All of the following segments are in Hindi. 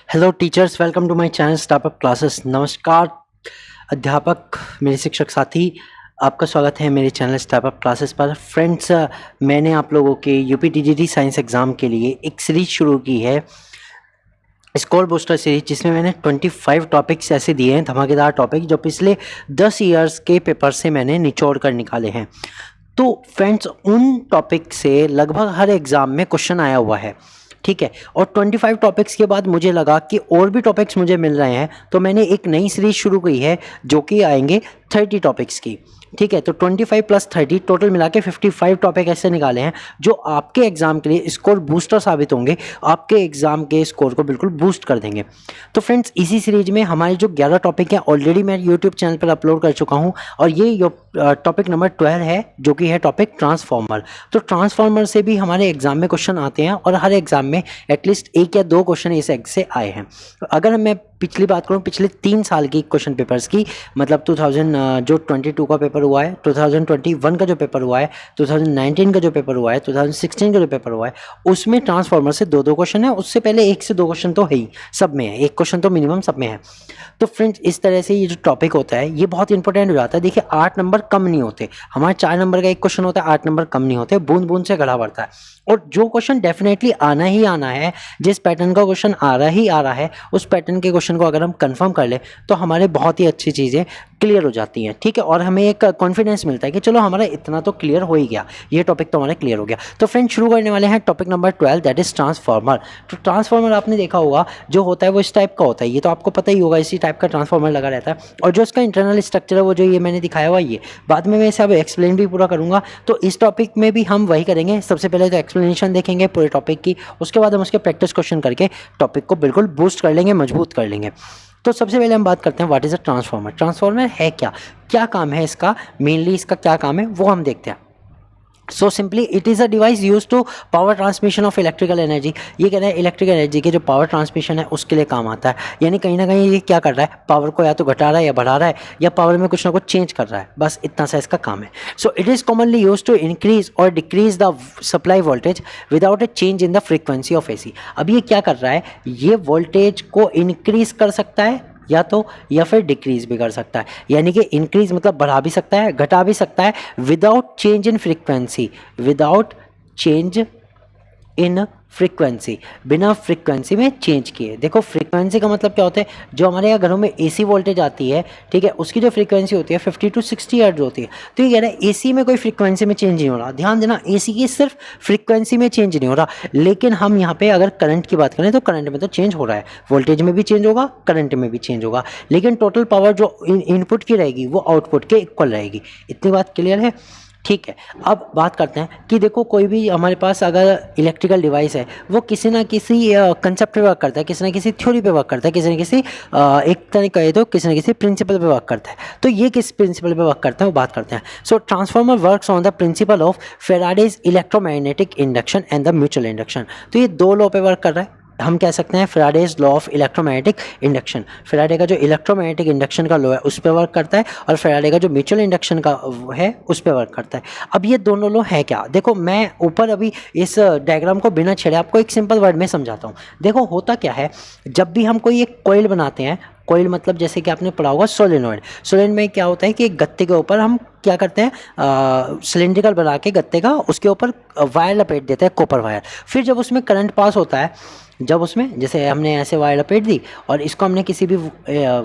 Hello teachers, welcome to my channel startup classes. नमस्कार अध्यापक, मेरे शिक्षक साथी, आपका स्वागत है मेरे चैनल स्टार्टअप क्लासेस पर। फ्रेंड्स, मैंने आप लोगों के यूपीटीजीटी साइंस एग्ज़ाम के लिए एक सीरीज शुरू की है, स्कोर बूस्टर सीरीज, जिसमें मैंने 25 टॉपिक्स ऐसे दिए हैं, धमाकेदार टॉपिक, जो पिछले 10 ईयर्स के पेपर से मैंने निचोड़ कर निकाले हैं। तो फ्रेंड्स, उन टॉपिक से लगभग हर एग्ज़ाम में क्वेश्चन आया हुआ है, ठीक है। और 25 टॉपिक्स के बाद मुझे लगा कि और भी टॉपिक्स मुझे मिल रहे हैं, तो मैंने एक नई सीरीज शुरू की है जो कि आएंगे 30 टॉपिक्स की, ठीक है। तो 25 प्लस 30 टोटल मिला के 55 टॉपिक ऐसे निकाले हैं जो आपके एग्जाम के लिए स्कोर बूस्टर साबित होंगे, आपके एग्जाम के स्कोर को बिल्कुल बूस्ट कर देंगे। तो फ्रेंड्स, इसी सीरीज में हमारे जो 11 टॉपिक हैं ऑलरेडी मैं यूट्यूब चैनल पर अपलोड कर चुका हूं, और ये टॉपिक नंबर 12 है, जो कि है टॉपिक ट्रांसफॉर्मर। तो ट्रांसफॉर्मर से भी हमारे एग्जाम में क्वेश्चन आते हैं, और हर एग्जाम में एटलीस्ट 1 या 2 क्वेश्चन इस एग से आए हैं। अगर मैं पिछली बात करूं, पिछले 3 साल की क्वेश्चन पेपर्स की, मतलब 2022 का पेपर हुआ है, 2021 का जो पेपर हुआ है, 2019 का जो पेपर हुआ है, 2016 का जो पेपर हुआ है, उसमें ट्रांसफॉर्मर से 2-2 क्वेश्चन है। उससे पहले 1 से 2 क्वेश्चन तो है ही, सब में है, 1 क्वेश्चन तो मिनिमम सब में है। तो फ्रेंड्स, इस तरह से ये जो टॉपिक होता है ये बहुत इंपॉर्टेंट हो जाता है। देखिए, 8 नंबर कम नहीं होते, हमारे 4 नंबर का एक क्वेश्चन होता है, 8 नंबर कम नहीं होते, बूंद बूंद से गढ़ा बढ़ता है। और जो क्वेश्चन डेफिनेटली आना ही आना है, जिस पैटर्न का क्वेश्चन आ रहा है, उस पैटर्न के क्वेश्चन को अगर हम कंफर्म कर ले तो हमारे बहुत ही अच्छी चीज़ें क्लियर हो जाती हैं, ठीक है। और हमें एक कॉन्फिडेंस मिलता है कि चलो हमारा इतना तो क्लियर हो ही गया, ये टॉपिक तो हमारा क्लियर हो गया। तो फ्रेंड्स, शुरू करने वाले हैं topic number 12, that is transformer. तो ट्रांसफॉर्मर आपने देखा होगा, जो होता है वो इस टाइप का होता है, ये तो आपको पता ही होगा, इसी टाइप का ट्रांसफॉर्मर लगा रहता है। और जो इसका इंटरनल स्ट्रक्चर है, वो जो ये मैंने दिखाया हुआ, ये बाद में मैं इसे अब एक्सप्लेन भी पूरा करूंगा। तो इस टॉपिक में भी हम वही करेंगे, सबसे पहले तो एक्सप्लेनेशन देखेंगे पूरे टॉपिक की, उसके बाद हम उसके प्रैक्टिस क्वेश्चन करके टॉपिक को बिल्कुल बूस्ट कर लेंगे, मजबूत कर लेंगे। तो सबसे पहले हम बात करते हैं what is a transformer. Transformer है क्या, क्या काम है इसका, मेनली इसका क्या काम है वो हम देखते हैं। So simply it is a device use to power transmission of electrical energy. ये कह रहे हैं इलेक्ट्रिकल एनर्जी के जो पावर ट्रांसमिशन है उसके लिए काम आता है। यानी कहीं ना कहीं ये क्या कर रहा है, पावर को या तो घटा रहा है या बढ़ा रहा है, या पावर में कुछ ना कुछ चेंज कर रहा है, बस इतना सा इसका काम है। So it is commonly use to increase और decrease the supply voltage without a change in the frequency of AC. अब ये क्या कर रहा है, ये वोल्टेज को इंक्रीज कर सकता है या फिर डिक्रीज भी कर सकता है। यानी कि इंक्रीज मतलब बढ़ा भी सकता है, घटा भी सकता है, without change in frequency, without change in frequency, बिना फ्रीक्वेंसी में चेंज किए। देखो, फ्रीक्वेंसी का मतलब क्या होता है, जो हमारे यहाँ घरों में एसी वोल्टेज आती है, ठीक है, उसकी जो फ्रीक्वेंसी होती है 50 to 60 हर्ट्ज होती है। तो ये कह रहा है एसी में कोई फ्रीक्वेंसी में चेंज नहीं हो रहा। ध्यान देना, एसी की सिर्फ फ्रीक्वेंसी में चेंज नहीं हो रहा। लेकिन हम यहाँ पे अगर करंट की बात करें तो करंट में तो चेंज हो रहा है, वोल्टेज में भी चेंज होगा, करंट में भी चेंज होगा, लेकिन टोटल पावर जो इनपुट की रहेगी वो आउटपुट के इक्वल रहेगी। इतनी बात क्लियर है, ठीक है। अब बात करते हैं कि देखो, कोई भी हमारे पास अगर इलेक्ट्रिकल डिवाइस है, वो किसी ना किसी कंसेप्ट पे वर्क करता है, किसी ना किसी थ्योरी पे वर्क करता है, किसी ना किसी एक तरह कहे तो किसी ना किसी प्रिंसिपल पे वर्क करता है। तो ये किस प्रिंसिपल पे वर्क करता है वो बात करते हैं। So transformer works on the principle of Faraday's electromagnetic induction and the mutual induction. तो ये 2 लॉ पे वर्क कर रहा है। हम कह सकते हैं Faraday's law of electromagnetic induction, Faraday का जो इलेक्ट्रोमैग्नेटिक इंडक्शन का लॉ है उस पर वर्क करता है, और फेराडे का जो म्यूचुअल इंडक्शन का है उस पर वर्क करता है। अब ये दोनों लॉ है क्या, देखो मैं ऊपर अभी इस डायग्राम को बिना छेड़े आपको एक सिंपल वर्ड में समझाता हूँ। देखो, होता क्या है, जब भी हम कोई एक कॉइल बनाते हैं, कॉइल मतलब जैसे कि आपने पढ़ा होगा सोलेनॉइड। सोलेनॉइड में क्या होता है कि एक गत्ते के ऊपर हम क्या करते हैं, सिलेंड्रिकल बना के गत्ते का, उसके ऊपर वायर लपेट देते हैं, कॉपर वायर। फिर जब उसमें करंट पास होता है, जब उसमें जैसे हमने ऐसे वायर लपेट दी और इसको हमने किसी भी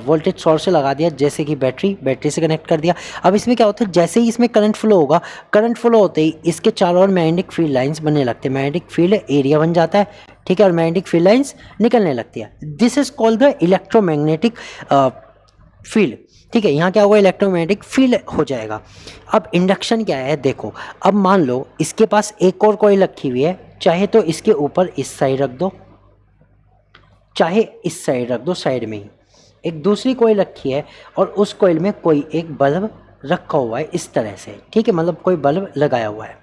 वोल्टेज सोर्स से लगा दिया, जैसे कि बैटरी से कनेक्ट कर दिया। अब इसमें क्या होता है, जैसे ही इसमें करंट फ्लो होगा, करंट फ्लो होते ही इसके चारों ओर मैग्नेटिक फील्ड लाइंस बनने लगते हैं, मैग्नेटिक फील्ड एरिया बन जाता है, ठीक है, और मैग्नेटिक फील्ड लाइंस निकलने लगती है। This is called the electromagnetic field, ठीक है। यहाँ क्या होगा, इलेक्ट्रोमैग्नेटिक फील्ड हो जाएगा। अब इंडक्शन क्या है, देखो, अब मान लो इसके पास एक और कॉइल रखी हुई है, चाहे तो इसके ऊपर इस साइड रख दो, चाहे इस साइड रख दो, साइड में ही एक दूसरी कॉइल रखी है, और उस कॉइल में कोई एक बल्ब रखा हुआ है इस तरह से, ठीक है, मतलब कोई बल्ब लगाया हुआ है,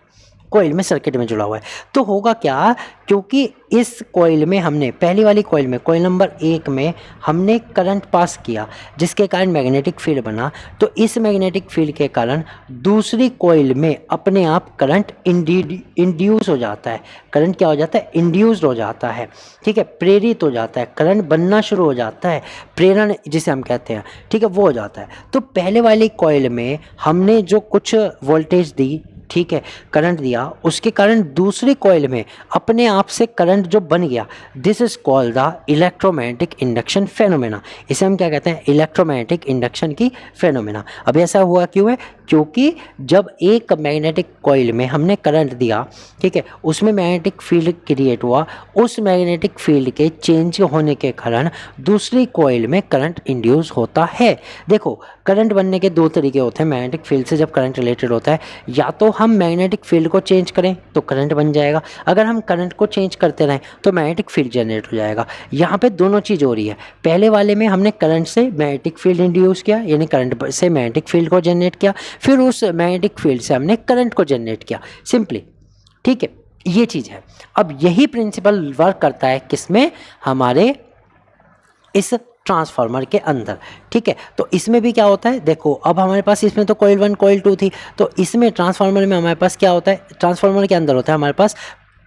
कॉइल में सर्किट में जुड़ा हुआ है। तो होगा क्या, क्योंकि इस कॉइल में हमने पहली वाली कॉइल में कॉइल नंबर 1 में हमने करंट पास किया जिसके कारण मैग्नेटिक फील्ड बना, तो इस मैग्नेटिक फील्ड के कारण दूसरी कॉइल में अपने आप करंट इंड्यूस हो जाता है। करंट क्या हो जाता है, इंड्यूस्ड हो जाता है, ठीक है, प्रेरित हो जाता है, करंट बनना शुरू हो जाता है, प्रेरण जिसे हम कहते हैं, ठीक है, वो हो जाता है। तो पहले वाली कॉइल में हमने जो कुछ वोल्टेज दी, ठीक है, करंट दिया, उसके कारण दूसरी कॉइल में अपने आप से करंट जो बन गया, this is called the electromagnetic induction phenomena. इसे हम क्या कहते हैं, इलेक्ट्रोमैग्नेटिक इंडक्शन की फेनोमेना। अब ऐसा हुआ क्यों है, क्योंकि जब एक मैग्नेटिक कॉइल में हमने करंट दिया, ठीक है, उसमें मैग्नेटिक फील्ड क्रिएट हुआ, उस मैग्नेटिक फील्ड के चेंज होने के कारण दूसरी कॉइल में करंट इंड्यूस होता है। देखो, करंट बनने के दो तरीके होते हैं मैग्नेटिक फील्ड से जब करंट रिलेटेड होता है, या तो हम मैग्नेटिक फील्ड को चेंज करें तो करंट बन जाएगा, अगर हम करंट को चेंज करते रहें तो मैग्नेटिक फील्ड जनरेट हो जाएगा। यहाँ पे दोनों चीज़ हो रही है। पहले वाले में हमने करंट से मैग्नेटिक फील्ड इंड्यूस किया, यानी करंट से मैग्नेटिक फील्ड को जनरेट किया, फिर उस मैग्नेटिक फील्ड से हमने करंट को जनरेट किया, सिंपली, ठीक है, ये चीज़ है। अब यही प्रिंसिपल वर्क करता है किसमें, हमारे इस ट्रांसफार्मर के अंदर, ठीक है। तो इसमें भी क्या होता है, देखो अब हमारे पास इसमें तो कॉइल 1 कॉइल 2 थी, तो इसमें ट्रांसफार्मर में हमारे पास क्या होता है, ट्रांसफार्मर के अंदर होता है हमारे पास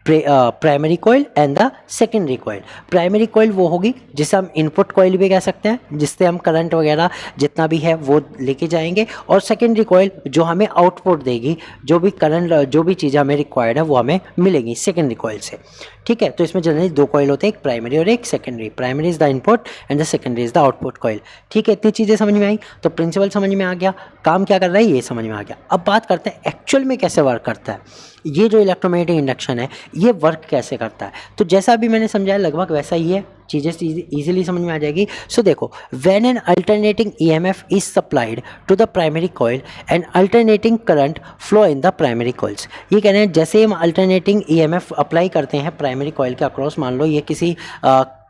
primary coil and the secondary coil. Primary coil वो होगी जिसे हम इनपुट कॉइल भी कह सकते हैं, जिससे हम करंट वगैरह जितना भी है वो लेके जाएंगे, और सेकेंडरी कॉइल जो हमें आउटपुट देगी, जो भी करंट जो भी चीज़ें हमें रिक्वायर्ड है वो हमें मिलेगी सेकेंडरी कॉइल से, ठीक है। तो इसमें जनरली दो कॉइल होते हैं, एक प्राइमरी और एक secondary. Primary is the input and the secondary is the output coil, ठीक है। इतनी चीज़ें समझ में आई, तो प्रिंसिपल समझ में आ गया, काम क्या कर रहा है ये समझ में आ गया। अब बात करते हैं एक्चुअल में कैसे वर्क करता है ये जो इलेक्ट्रोमैग्नेटिक इंडक्शन है, ये वर्क कैसे करता है। तो जैसा अभी मैंने समझाया लगभग वैसा ही है, चीज़ें इजीली समझ में आ जाएगी। सो देखो, when an alternating EMF is supplied to the primary coil and alternating current flow in the primary coils. ये कह रहे हैं जैसे हम अल्टरनेटिंग ईएमएफ अप्लाई करते हैं प्राइमरी कॉइल के अक्रॉस, मान लो ये किसी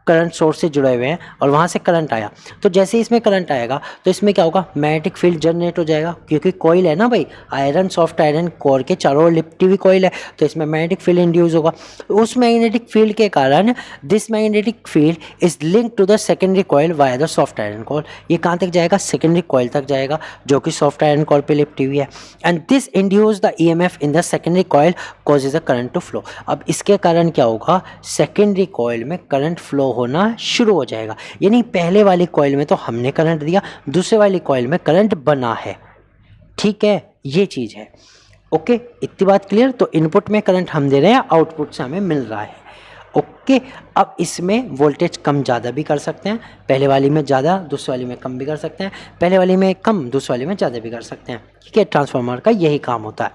करंट सोर्स से जुड़े हुए हैं और वहाँ से करंट आया, तो जैसे इसमें करंट आएगा तो इसमें क्या होगा, मैग्नेटिक फील्ड जनरेट हो जाएगा, क्योंकि कॉइल है ना भाई, आयरन सॉफ्ट आयरन कोर के चारों ओर लिपटी हुई कॉइल है, तो इसमें मैग्नेटिक फील्ड इंड्यूस होगा। उस मैग्नेटिक फील्ड के कारण this magnetic field is link to the secondary coil via the soft iron core. ये कहाँ तक जाएगा, सेकेंडरी कॉइल तक जाएगा जो कि सॉफ्ट आयरन कोर पे लिपटी हुई है, and this induce the EMF in the secondary coil causes the current to flow. अब इसके कारण क्या होगा, सेकेंडरी कॉइल में करंट फ्लो होना शुरू हो जाएगा, यानी पहले वाली कॉइल में तो हमने करंट दिया, दूसरे वाली कॉइल में करंट बना है, ठीक है, ये चीज़ है। ओके, इतनी बात क्लियर। तो इनपुट में करंट हम दे रहे हैं, आउटपुट से हमें मिल रहा है। ओके, अब इसमें वोल्टेज कम ज़्यादा भी कर सकते हैं, पहले वाली में ज़्यादा दूसरी वाली में कम भी कर सकते हैं, पहले वाली में कम दूसरी वाली में ज़्यादा भी कर सकते हैं, ठीक है। ट्रांसफार्मर का यही काम होता है,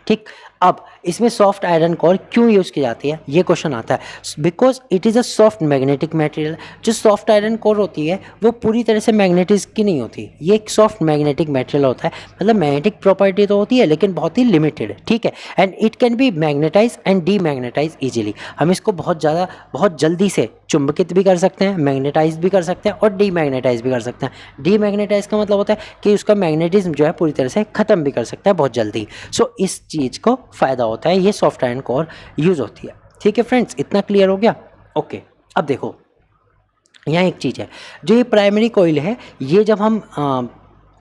ठीक। अब इसमें सॉफ्ट आयरन कोर क्यों यूज़ की जाती है, ये क्वेश्चन आता है। Because it is a soft magnetic material. जो सॉफ्ट आयरन कोर होती है वो पूरी तरह से मैग्नेटिज्म की नहीं होती, ये एक सॉफ्ट मैग्नेटिक मटेरियल होता है, मतलब मैग्नेटिक प्रॉपर्टी तो होती है लेकिन बहुत ही लिमिटेड, ठीक है। And it can be magnetize and demagnetize easily. हम इसको बहुत जल्दी से चुंबकित भी कर सकते हैं, मैग्नेटाइज भी कर सकते हैं और डीमैग्नेटाइज भी कर सकते हैं। डीमैग्नेटाइज का मतलब होता है कि उसका मैग्नेटिज्म जो है पूरी तरह से ख़त्म भी कर सकता है बहुत जल्दी। सो इस चीज़ को फ़ायदा होता है, ये सॉफ्ट आयरन कोर यूज़ होती है, ठीक है फ्रेंड्स। इतना क्लियर हो गया। ओके, अब देखो यहाँ एक चीज़ है, जो ये प्राइमरी कॉइल है, ये जब हम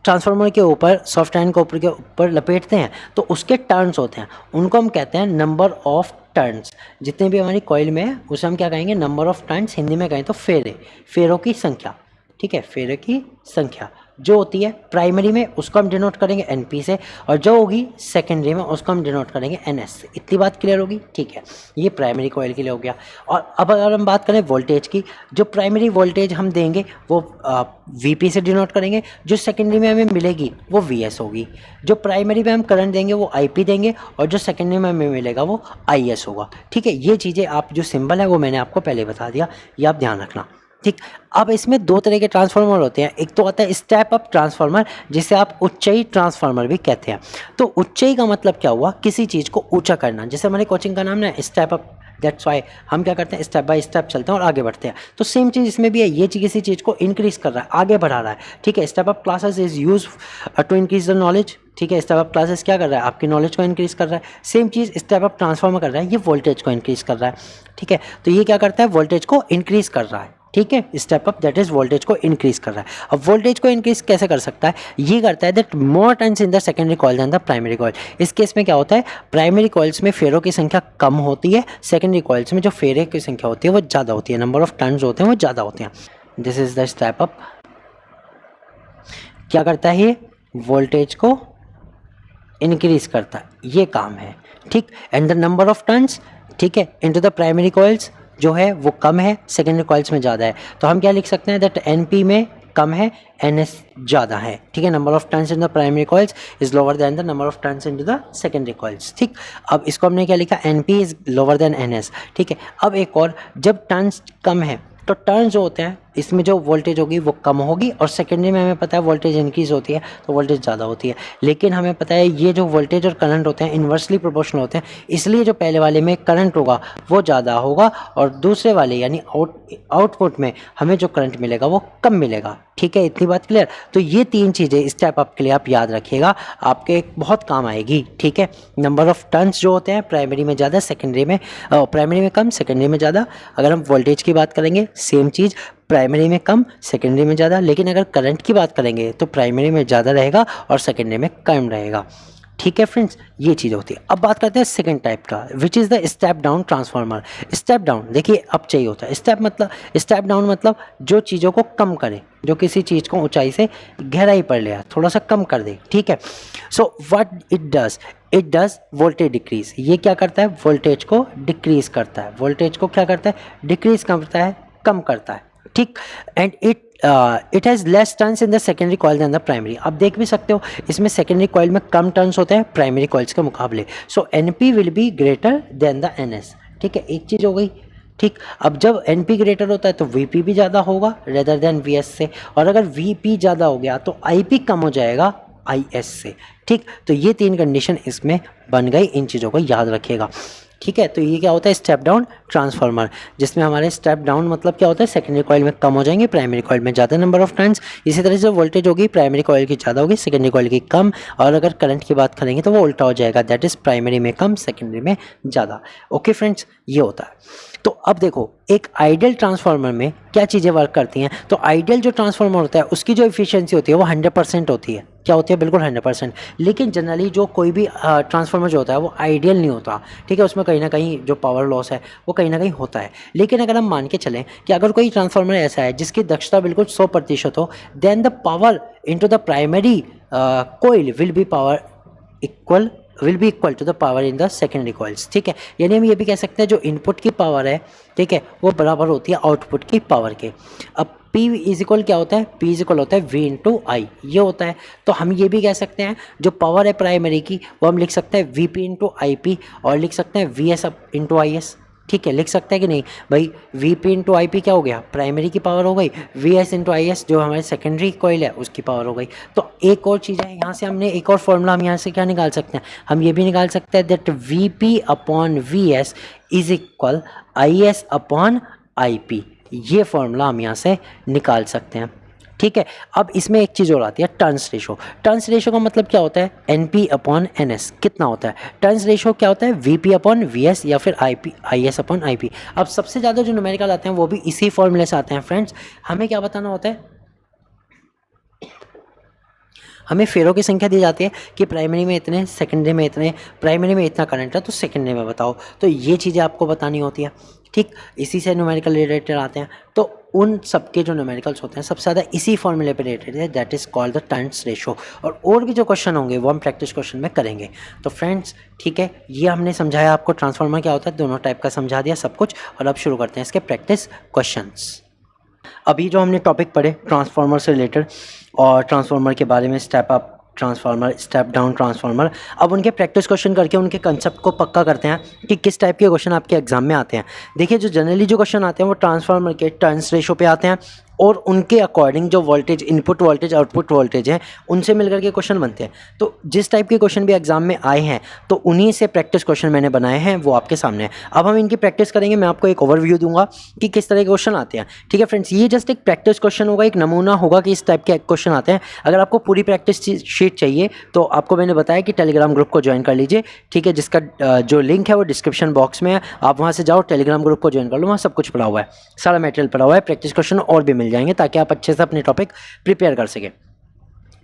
ट्रांसफार्मर के ऊपर सॉफ्ट आयरन कोर के ऊपर लपेटते हैं तो उसके टर्न्स होते हैं, उनको हम कहते हैं नंबर ऑफ टर्न्स। जितने भी हमारी कॉइल में है उसे हम क्या कहेंगे, नंबर ऑफ टर्न्स। हिंदी में कहें तो फेरे, फेरों की संख्या, ठीक है, फेरे की संख्या जो होती है प्राइमरी में उसको हम डिनोट करेंगे NP से, और जो होगी सेकेंडरी में उसको हम डिनोट करेंगे NS से। इतनी बात क्लियर होगी, ठीक है। ये प्राइमरी कॉइल के लिए हो गया। और अब अगर हम बात करें वोल्टेज की, जो प्राइमरी वोल्टेज हम देंगे वो VP से डिनोट करेंगे, जो सेकेंडरी में हमें मिलेगी वो VS होगी। जो प्राइमरी में हम करंट देंगे वो IP देंगे, और जो सेकेंडरी में हमें मिलेगा वो IS होगा, ठीक है। ये चीज़ें आप जो सिंबल है वो मैंने आपको पहले बता दिया, ये आप ध्यान रखना, ठीक। अब इसमें दो तरह के ट्रांसफार्मर होते हैं, एक तो आता है स्टेप अप ट्रांसफार्मर, जिसे आप उच्चई ट्रांसफार्मर भी कहते हैं। तो उच्चई का मतलब क्या हुआ, किसी चीज़ को ऊंचा करना। जैसे हमारे कोचिंग का नाम ना स्टेप अप दैट्स वाई हम क्या करते हैं, स्टेप बाय स्टेप चलते हैं और आगे बढ़ते हैं। तो सेम चीज़ इसमें भी है, ये चीज़ किसी चीज़ को इंक्रीज कर रहा है, आगे बढ़ा रहा है, ठीक है। Step up classes is use to increase the knowledge, ठीक है। स्टेप अप क्लासेस क्या कर रहा है, आपकी नॉलेज को इंक्रीज कर रहा है। सेम चीज़ स्टेप अप ट्रांसफॉर्मर कर रहा है, ये वोल्टेज को इंक्रीज कर रहा है, ठीक है। तो ये क्या करता है, वोल्टेज को इंक्रीज कर रहा है, ठीक है। Step up that is voltage को इंक्रीज कर रहा है। अब वोल्टेज को इंक्रीज कैसे कर सकता है, ये करता है that more turns in the secondary coil then the primary coil. इस केस में क्या होता है, प्राइमरी कॉइल्स में फेरों की संख्या कम होती है, सेकेंडरी कॉइल्स में जो फेरे की संख्या होती है वो ज़्यादा होती है, नंबर ऑफ टर्न्स होते हैं वो ज़्यादा होते हैं। This is the step up. क्या करता है ये, वोल्टेज को इंक्रीज करता है, ये काम है, ठीक। And the number of turns, ठीक है, इनटू द प्राइमरी कॉइल्स जो है वो कम है, सेकेंडरी कॉइल्स में ज़्यादा है। तो हम क्या लिख सकते हैं, दैट एनपी में कम है, एनएस ज़्यादा है, ठीक है। Number of turns in the primary coils is lower than the number of turns into the secondary coils, ठीक। अब इसको हमने क्या लिखा, NP is lower than NS, ठीक है। अब एक और, जब टर्न्स कम है तो टर्न जो होते हैं इसमें जो वोल्टेज होगी वो कम होगी, और सेकेंडरी में हमें पता है वोल्टेज इंक्रीज होती है तो वोल्टेज ज़्यादा होती है। लेकिन हमें पता है ये जो वोल्टेज और करंट होते हैं इन्वर्सली प्रोपोर्शनल होते हैं, इसलिए जो पहले वाले में करंट होगा वो ज़्यादा होगा और दूसरे वाले यानी आउटपुट में हमें जो करंट मिलेगा वो कम मिलेगा, ठीक है। इतनी बात क्लियर। तो ये तीन चीज़ें स्टेप अप के लिए आप याद रखिएगा, आपके एक बहुत काम आएगी, ठीक है। नंबर ऑफ टर्न्स जो होते हैं प्राइमरी में ज़्यादा, सेकेंडरी में प्राइमरी में कम, सेकेंडरी में ज़्यादा। अगर हम वोल्टेज की बात करेंगे सेम चीज़, प्राइमरी में कम, सेकेंडरी में ज़्यादा। लेकिन अगर करंट की बात करेंगे तो प्राइमरी में ज़्यादा रहेगा और सेकेंडरी में कम रहेगा, ठीक है फ्रेंड्स। ये चीज़ होती है। अब बात करते हैं सेकंड टाइप का, which is the step down transformer. Step down देखिए अब चाहिए होता है, स्टेप डाउन मतलब जो चीज़ों को कम करे, जो किसी चीज़ को ऊंचाई से गहराई पर ले आए, थोड़ा सा कम कर दे, ठीक है। So what it does voltage decrease. ये क्या करता है, वोल्टेज को डिक्रीज करता है, वोल्टेज को क्या करता है, डिक्रीज करता है, कम करता है, ठीक। And it has less turns in the secondary coil then the primary. आप देख भी सकते हो इसमें सेकेंडरी कॉइल में कम टर्न्स होते हैं प्राइमरी कॉइल्स के मुकाबले। So NP will be greater then the NS, ठीक है। एक चीज़ हो गई, ठीक। अब जब एनपी ग्रेटर होता है तो वीपी भी ज़्यादा होगा रेदर देन वीएस से, और अगर वीपी ज़्यादा हो गया तो आईपी कम हो जाएगा आईएस से, ठीक। तो ये तीन कंडीशन इसमें बन गई, इन चीज़ों को याद रखिएगा, ठीक है। तो ये क्या होता है, स्टेप डाउन ट्रांसफार्मर, जिसमें हमारे स्टेप डाउन मतलब क्या होता है, सेकेंडरी कॉइल में कम हो जाएंगे, प्राइमरी कॉइल में ज़्यादा नंबर ऑफ टर्न्स। इसी तरह से वोल्टेज होगी प्राइमरी कॉइल की ज़्यादा होगी, सेकेंडरी कॉइल की कम, और अगर करंट की बात करेंगे तो वो उल्टा हो जाएगा, दैट इज़ प्राइमरी में कम, सेकेंडरी में ज़्यादा। ओके फ्रेंड्स, ये होता है। तो अब देखो एक आइडियल ट्रांसफार्मर में क्या चीज़ें वर्क करती हैं। तो आइडियल जो ट्रांसफार्मर होता है उसकी जो इफिशियंसी होती है वो 100% होती है। क्या होती है, बिल्कुल 100%। लेकिन जनरली जो कोई भी ट्रांसफार्मर जो होता है वो आइडियल नहीं होता, ठीक है। उसमें कहीं ना कहीं जो पावर लॉस है वो कहीं ना कहीं होता है। लेकिन अगर हम मान के चलें कि अगर कोई ट्रांसफार्मर ऐसा है जिसकी दक्षता बिल्कुल 100% हो, then the power into the primary coil will be equal to the power in the secondary coils, ठीक है। यानी हम ये भी कह सकते हैं जो इनपुट की पावर है, ठीक है, वो बराबर होती है आउटपुट की पावर के। अब P इज इक्वल क्या होता है, P इज इक्वल होता है V इंटू आई, ये होता है। तो हम ये भी कह सकते हैं जो पावर है प्राइमरी की वो हम लिख सकते हैं VP इंटू IP, और लिख सकते हैं VS इंटू IS, ठीक है। लिख सकते हैं कि नहीं भाई, VP इंटू IP क्या हो गया, प्राइमरी की पावर हो गई, VS इंटू IS जो हमारे सेकेंडरी कॉइल है उसकी पावर हो गई। तो एक और चीज़ है, यहाँ से हमने एक और फॉर्मूला हम यहाँ से क्या निकाल सकते हैं, हम ये भी निकाल सकते हैं that VP upon VS is equal IS upon IP। ये फॉर्मूला हम यहाँ से निकाल सकते हैं, ठीक है। अब इसमें एक चीज़ और आती है, टर्न्स रेशो। टर्न्स रेशो का मतलब क्या होता है, NP अपॉन NS कितना होता है। टर्न्स रेशो क्या होता है, VP अपॉन VS या फिर IS अपॉन IP। अब सबसे ज़्यादा जो न्यूमेरिकल आते हैं वो भी इसी फॉर्मूले से आते हैं फ्रेंड्स। हमें क्या बताना होता है, हमें फेरों की संख्या दी जाती है कि प्राइमरी में इतने, सेकेंडरी में इतने, प्राइमरी में इतना करंट है तो सेकेंडरी में बताओ। तो ये चीज़ें आपको बतानी होती है, ठीक। इसी से न्यूमेरिकल रिलेटेड आते हैं। तो उन सबके जो न्यूमेरिकल्स होते हैं सबसे ज़्यादा इसी फॉर्मूले पे रिलेटेड है, that is called the turns ratio. और भी जो क्वेश्चन होंगे वो हम प्रैक्टिस क्वेश्चन में करेंगे। तो फ्रेंड्स ठीक है, ये हमने समझाया आपको ट्रांसफार्मर क्या होता है, दोनों टाइप का समझा दिया सब कुछ। और अब शुरू करते हैं इसके प्रैक्टिस क्वेश्चंस। अभी जो हमने टॉपिक पढ़े ट्रांसफार्मर से रिलेटेड और ट्रांसफार्मर के बारे में, step up transformer, step down transformer, अब उनके प्रैक्टिस क्वेश्चन करके उनके कंसेप्ट को पक्का करते हैं कि किस टाइप के क्वेश्चन आपके एग्जाम में आते हैं। देखिए जो जनरली जो क्वेश्चन आते हैं वो ट्रांसफार्मर के टर्न्स रेशो पे आते हैं, और उनके अकॉर्डिंग जो voltage, input voltage, output voltage है, उनसे मिलकर के क्वेश्चन बनते हैं। तो जिस टाइप के क्वेश्चन भी एग्जाम में आए हैं तो उन्हीं से प्रैक्टिस क्वेश्चन मैंने बनाए हैं, वो आपके सामने है। अब हम इनकी प्रैक्टिस करेंगे, मैं आपको एक ओवरव्यू दूंगा कि किस तरह के क्वेश्चन आते हैं। ठीक है फ्रेंड्स, ये जस्ट एक प्रैक्टिस क्वेश्चन होगा, एक नमूना होगा कि इस टाइप के क्वेश्चन आते हैं। अगर आपको पूरी प्रैक्टिस शीट चाहिए तो आपको मैंने बताया कि टेलीग्राम ग्रुप को ज्वाइन कर लीजिए। ठीक है, जिसका जो लिंक है वो डिस्क्रिप्शन बॉक्स में है, आप वहाँ से जाओ, टेलीग्राम ग्रुप को ज्वाइन कर लो, वहाँ सब कुछ पड़ा हुआ है, सारा मटेरियल पड़ा हुआ है, प्रैक्टिस क्वेश्चन और भी मिल जाएंगे ताकि आप अच्छे से अपने टॉपिक प्रिपेयर कर सकें।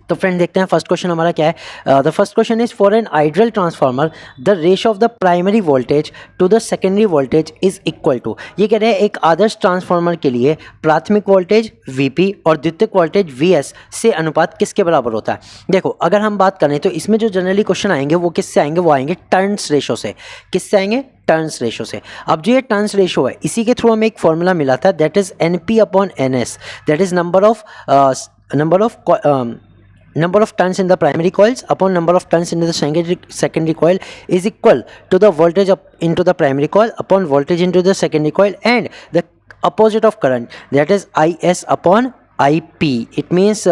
तो फ्रेंड देखते हैं फर्स्ट क्वेश्चन हमारा क्या है। The first question is for an ideal transformer the ratio of the primary voltage to the secondary voltage is equal to. ये कह रहे हैं एक आदर्श ट्रांसफार्मर के लिए प्राथमिक वोल्टेज Vp और द्वितीयक वोल्टेज Vs से अनुपात किसके बराबर होता है। देखो अगर हम बात करें तो इसमें जो जनरली क्वेश्चन आएंगे वो किससे आएंगे, वो आएंगे टर्न्स रेशो से। किससे आएंगे, टर्न्स रेशो से। अब जो ये टर्न्स रेशो है इसी के थ्रू हमें एक फॉर्मूला मिला था, that is Np upon Ns, that is number of turns in the primary coils upon number of turns in the secondary coil is equal to the voltage up into the primary coil upon voltage into the secondary coil and the opposite of current, that is Is upon IP. It means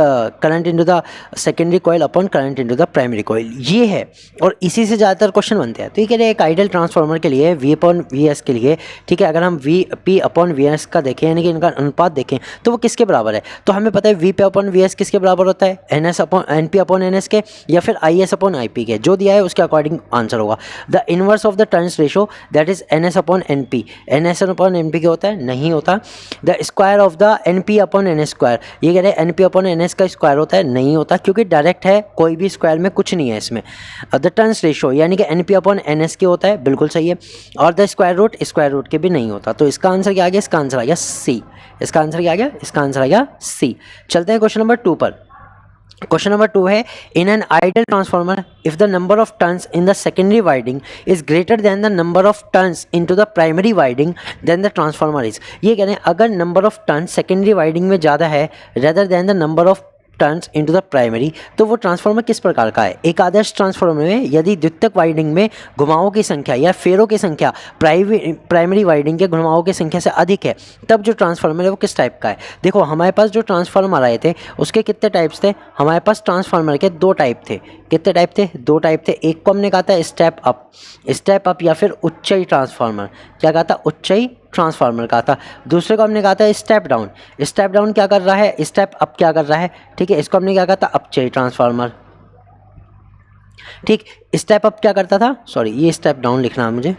current into the secondary coil upon current into the primary coil, ये है और इसी से ज़्यादातर क्वेश्चन बनते हैं। तो ये कह रहे हैं एक आइडियल ट्रांसफार्मर के लिए V अपॉन VS के लिए, ठीक है, अगर हम Vp अपॉन VS का देखें यानी कि इनका अनुपात देखें तो वो किसके बराबर है। तो हमें पता है Vp अपॉन VS किसके बराबर होता है, Np अपॉन Ns के या फिर Is अपॉन IP के, जो दिया है उसके अकॉर्डिंग आंसर होगा। The inverse of the turns ratio that is Ns upon Np, Ns upon Np के होता है, नहीं होता। The square of the Np upon Ns square, ये कह रहे हैं Np अपॉन Ns का स्क्वायर होता है, नहीं होता क्योंकि डायरेक्ट है, कोई भी स्क्वायर में कुछ नहीं है इसमें। द टर्न्स रेशो यानी कि Np अपॉन Ns के होता है, बिल्कुल सही है, और द स्क्वायर रूट के भी नहीं होता। तो इसका आंसर क्या आ गया, इसका आंसर आ गया सी। इसका आंसर क्या आ गया, इसका आंसर आ गया सी। चलते हैं क्वेश्चन नंबर 2 पर। क्वेश्चन नंबर 2 है, in an ideal transformer if the number of turns in the secondary winding is greater then the number of turns into the primary winding then the transformer is. ये कह रहे हैं अगर number of turns secondary winding में ज़्यादा है rather then the number of turns into the primary, तो वो ट्रांसफार्मर किस प्रकार का है। एक आदर्श ट्रांसफार्मर में यदि द्वितीयक वाइंडिंग में घुमावों की संख्या या फेरों की संख्या प्राइमरी वाइंडिंग के घुमावों की संख्या से अधिक है तब जो ट्रांसफार्मर है वो किस टाइप का है। देखो हमारे पास जो ट्रांसफार्मर आए थे उसके कितने टाइप्स थे, हमारे पास ट्रांसफार्मर के 2 टाइप थे। कितने टाइप थे, 2 टाइप थे। एक को हमने कहा था स्टेप अप या फिर उच्चई ट्रांसफार्मर, क्या कहा था, उच्चई ट्रांसफार्मर कहा था। दूसरे को हमने कहा था स्टेप डाउन क्या कर रहा है, स्टेप अप क्या कर रहा है, ठीक है, इसको हमने क्या कहा था, अपचयी ट्रांसफार्मर। ठीक, स्टेप अप क्या करता था, सॉरी ये स्टेप डाउन लिखना है मुझे,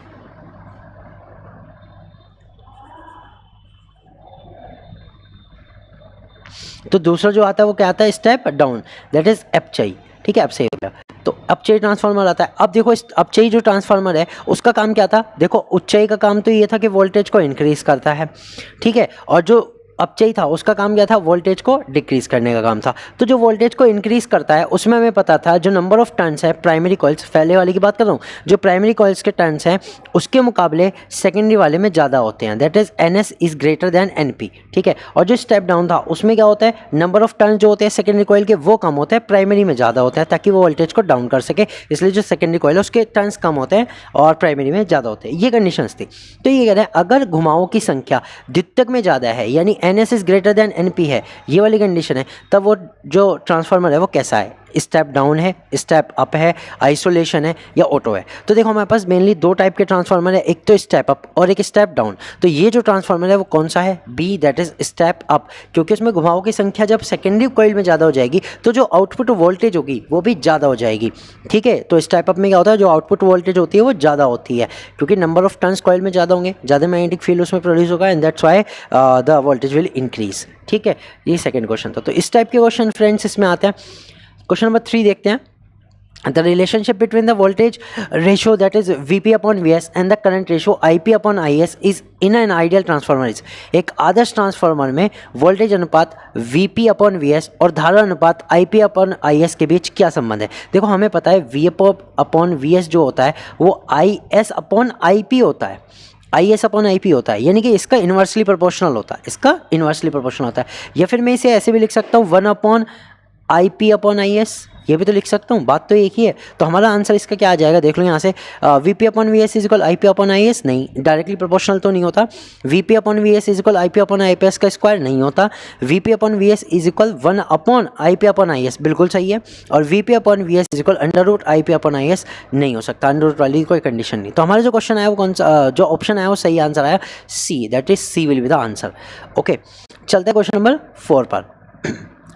तो दूसरा जो आता है वो क्या आता है, स्टेप डाउन, दैट इज अपचयी। ठीक है, अब सही हो गया। तो अपचयी ट्रांसफार्मर आता है। अब देखो इस अपचयी जो ट्रांसफार्मर है उसका काम क्या था, देखो उच्चयी का काम तो ये था कि वोल्टेज को इंक्रीज करता है, ठीक है, और जो अपचयी था उसका काम क्या था, वोल्टेज को डिक्रीज करने का काम था। तो जो वोल्टेज को इंक्रीज करता है उसमें हमें पता था जो नंबर ऑफ टर्न्स है प्राइमरी कॉइल्स, पहले वाली की बात कर रहा हूँ, जो प्राइमरी कॉइल्स के टर्न्स हैं उसके मुकाबले सेकेंडरी वाले में ज़्यादा होते हैं, that is Ns is greater than Np। ठीक है, और जो स्टेप डाउन था उसमें क्या होता है, नंबर ऑफ टर्न्स जो होते हैं सेकेंडरी कॉइल के वो कम होते हैं, प्राइमरी में ज़्यादा होता है ताकि वो वोल्टेज को डाउन कर सके, इसलिए जो सेकेंडरी कॉइल है उसके टर्न्स कम होते हैं और प्राइमरी में ज़्यादा होते हैं। ये कंडीशंस थी। तो ये कह रहे हैं अगर घुमावों की संख्या द्वितीयक में ज़्यादा है यानी Ns is greater than Np है, ये वाली कंडीशन है, तब वो जो ट्रांसफार्मर है वो कैसा है, स्टेप डाउन है, स्टेप अप है, आइसोलेशन है या ऑटो है। तो देखो हमारे पास मेनली 2 टाइप के ट्रांसफार्मर है, एक तो स्टेप अप और एक स्टेप डाउन। तो ये जो ट्रांसफार्मर है वो कौन सा है, B, that is step up, क्योंकि उसमें घुमावों की संख्या जब सेकेंडरी कॉइल में ज़्यादा हो जाएगी तो जो आउटपुट वोल्टेज होगी वो भी ज़्यादा हो जाएगी। ठीक है, तो स्टेप अप में क्या होता है, जो आउटपुट वोल्टेज होती है वो ज़्यादा होती है क्योंकि नंबर ऑफ टर्न्स कॉइल में ज़्यादा होंगे, ज़्यादा मैग्नेटिक फील्ड उसमें प्रोड्यूस होगा and that's why the voltage will increase. ठीक है, ये सेकंड क्वेश्चन था। तो इस टाइप के क्वेश्चन फ्रेंड्स इसमें आते हैं। क्वेश्चन नंबर 3 देखते हैं, the relationship between the voltage ratio that is Vp upon Vs and the current ratio Ip upon Is is in an ideal transformer is। एक आदर्श ट्रांसफार्मर में वोल्टेज अनुपात Vp upon Vs और धारा अनुपात Ip upon Is के बीच क्या संबंध है। देखो हमें पता है Vp upon Vs जो होता है वो Is upon Ip होता है, Is अपॉन IP होता है, यानी कि इसका इन्वर्सली प्रोपोर्शनल होता है, इसका इन्वर्सली प्रोपोर्शनल होता है। या फिर मैं इसे ऐसे भी लिख सकता हूँ 1 अपॉन IP अपॉन IS, ये भी तो लिख सकता हूँ, बात तो एक ही है। तो हमारा आंसर इसका क्या आ जाएगा, देख लो यहाँ से, V P upon V S is equal I P upon I S, नहीं, डायरेक्टली प्रोपोर्शनल तो नहीं होता। V P upon V S is equal I P upon I P S का स्क्वायर, नहीं होता। V P upon V S is equal 1 upon I P upon I S, बिल्कुल सही है। और V P upon V S is equal under root I P upon I S, नहीं हो सकता, अंडर रूट वाली कोई कंडीशन नहीं। तो हमारा जो क्वेश्चन आया वो कौन सा, जो ऑप्शन आया वो सही आंसर आया C, that is C will be the answer. Okay, चलते हैं क्वेश्चन नंबर 4 पर।